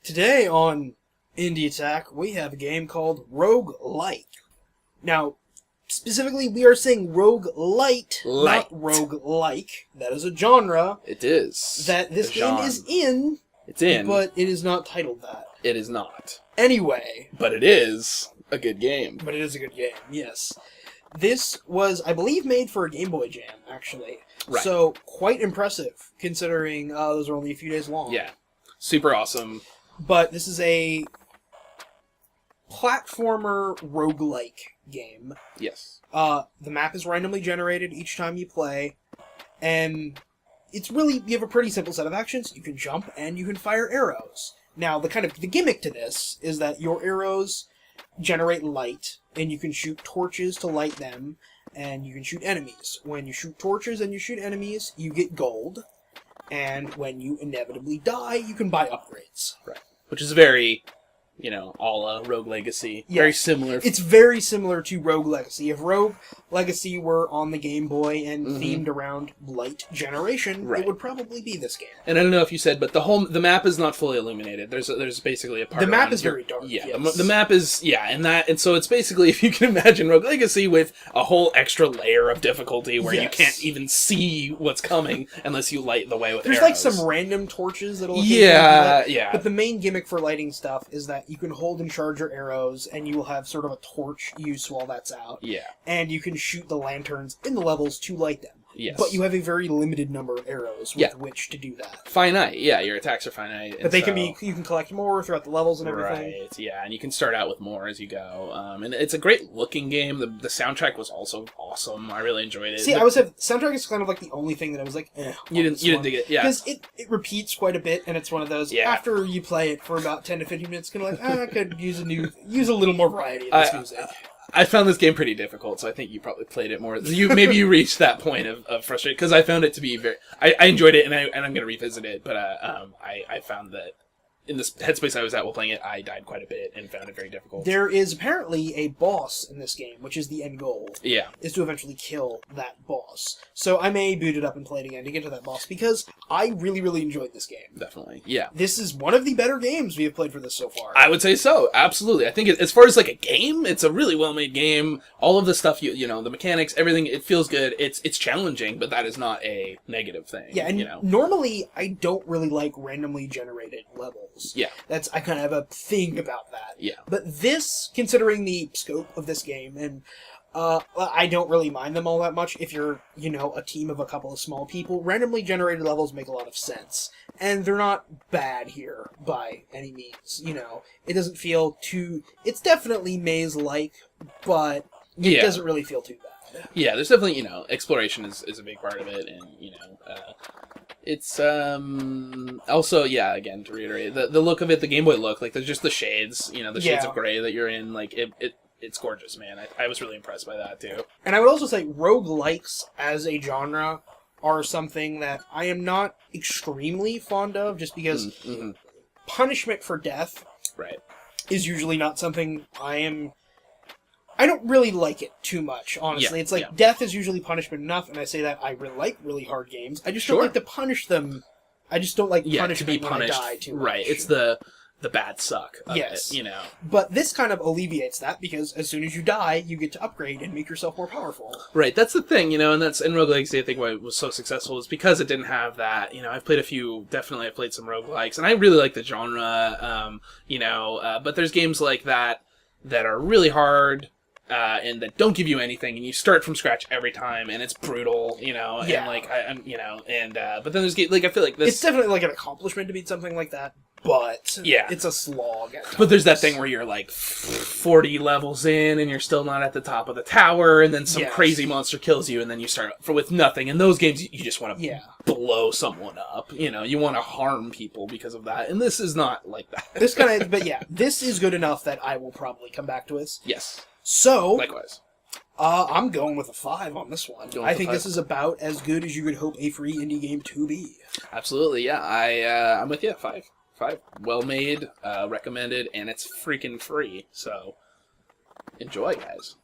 Today on Indie Attack, we have a game called Roguelike. Now, specifically, we are saying roguelite, not roguelike. That is a genre. It is. That this game is in. It's in. But it is not titled that. It is not. Anyway. But it is a good game. But it is a good game, yes. This was, I believe, made for a Game Boy Jam, actually. Right. So, quite impressive, considering those are only a few days long. Yeah. Super awesome. But this is a platformer roguelike game. Yes. The map is randomly generated each time you play, and it's really, you have a pretty simple set of actions. You can jump, and you can fire arrows. Now, the gimmick to this is that your arrows generate light, and you can shoot torches to light them, and you can shoot enemies. When you shoot torches and you shoot enemies, you get gold, and when you inevitably die, you can buy upgrades. Right. Which is very, a la Rogue Legacy. Yes. Very similar. It's very similar to Rogue Legacy. If Rogue Legacy were on the Game Boy and themed around light generation, Right. it would probably be this game. And I don't know if you said, but the map is not fully illuminated. There's basically a part. The map around is here. very dark. Yeah, yes. the map is and so it's basically, if you can imagine Rogue Legacy with a whole extra layer of difficulty where you can't even see what's coming unless you light the way with There's arrows. like some random torches that'll Yeah. But the main gimmick for lighting stuff is that you can hold and charge your arrows, and you will have sort of a torch use while that's out. Yeah. And you can shoot the lanterns in the levels to light them. Yes. But you have a very limited number of arrows with which to do that. Finite, yeah, your attacks are finite. But they you can collect more throughout the levels and everything. Right, yeah, and you can start out with more as you go. And it's a great looking game. The soundtrack was also awesome. I really enjoyed it. See, I would say soundtrack is kind of like the only thing that I was like, You didn't dig it, yeah. Because it repeats quite a bit, and it's one of those, after you play it for about 10 to 15 minutes, kind of like, I could use a little more variety in this music. I found this game pretty difficult, so I think you probably played it more. Maybe you reached that point of frustration, because I found it to be very. I enjoyed it, and I'm going to revisit it, but I found that in this headspace I was at while playing it, I died quite a bit and found it very difficult. There is apparently a boss in this game, which is the end goal. Yeah, is to eventually kill that boss. So I may boot it up and play it again to get to that boss, because I really, really enjoyed this game. Definitely, yeah. This is one of the better games we have played for this so far. I would say so, absolutely. I think as far as like a game, it's a really well-made game. All of the stuff, the mechanics, everything, it feels good. It's challenging, but that is not a negative thing. Yeah, and normally I don't really like randomly generated levels. Yeah. I kind of have a thing about that. Yeah. But this, considering the scope of this game, and I don't really mind them all that much. If you're, a team of a couple of small people, randomly generated levels make a lot of sense. And they're not bad here by any means. It doesn't feel too... It's definitely maze-like, but it doesn't really feel too bad. Yeah, there's definitely, exploration is a big part of it, and, it's, also, yeah, again, to reiterate, the look of it, the Game Boy look, like, there's just the shades, the shades of gray that you're in, like, it's gorgeous, man. I was really impressed by that, too. And I would also say roguelikes as a genre are something that I am not extremely fond of, just because punishment for death is usually not something I don't really like it too much, honestly. It's like, death is usually punishment enough, and I say that I really like really hard games. I just don't like to punish them. I just don't like punishment to be punished, when I die too much. Right, it's the bad suck of it, But this kind of alleviates that, because as soon as you die, you get to upgrade and make yourself more powerful. Right, that's the thing, and that's in Rogue Legacy, I think why it was so successful is because it didn't have that. I've played I've played some roguelikes, and I really like the genre, but there's games like that are really hard, and that don't give you anything, and you start from scratch every time, and it's brutal, and but then there's I feel like this... It's definitely like an accomplishment to beat something like that, but it's a slog at times. But there's that thing where you're like 40 levels in, and you're still not at the top of the tower, and then some crazy monster kills you, and then you start with nothing. In those games, you just want to blow someone up, you want to harm people because of that, and this is not like that. This is good enough that I will probably come back to it. Yes. So, likewise. I'm going with a 5 on this one. I think this is about as good as you could hope a free indie game to be. Absolutely, yeah. I'm with you. 5. Well made, recommended, and it's freaking free. So, enjoy, guys.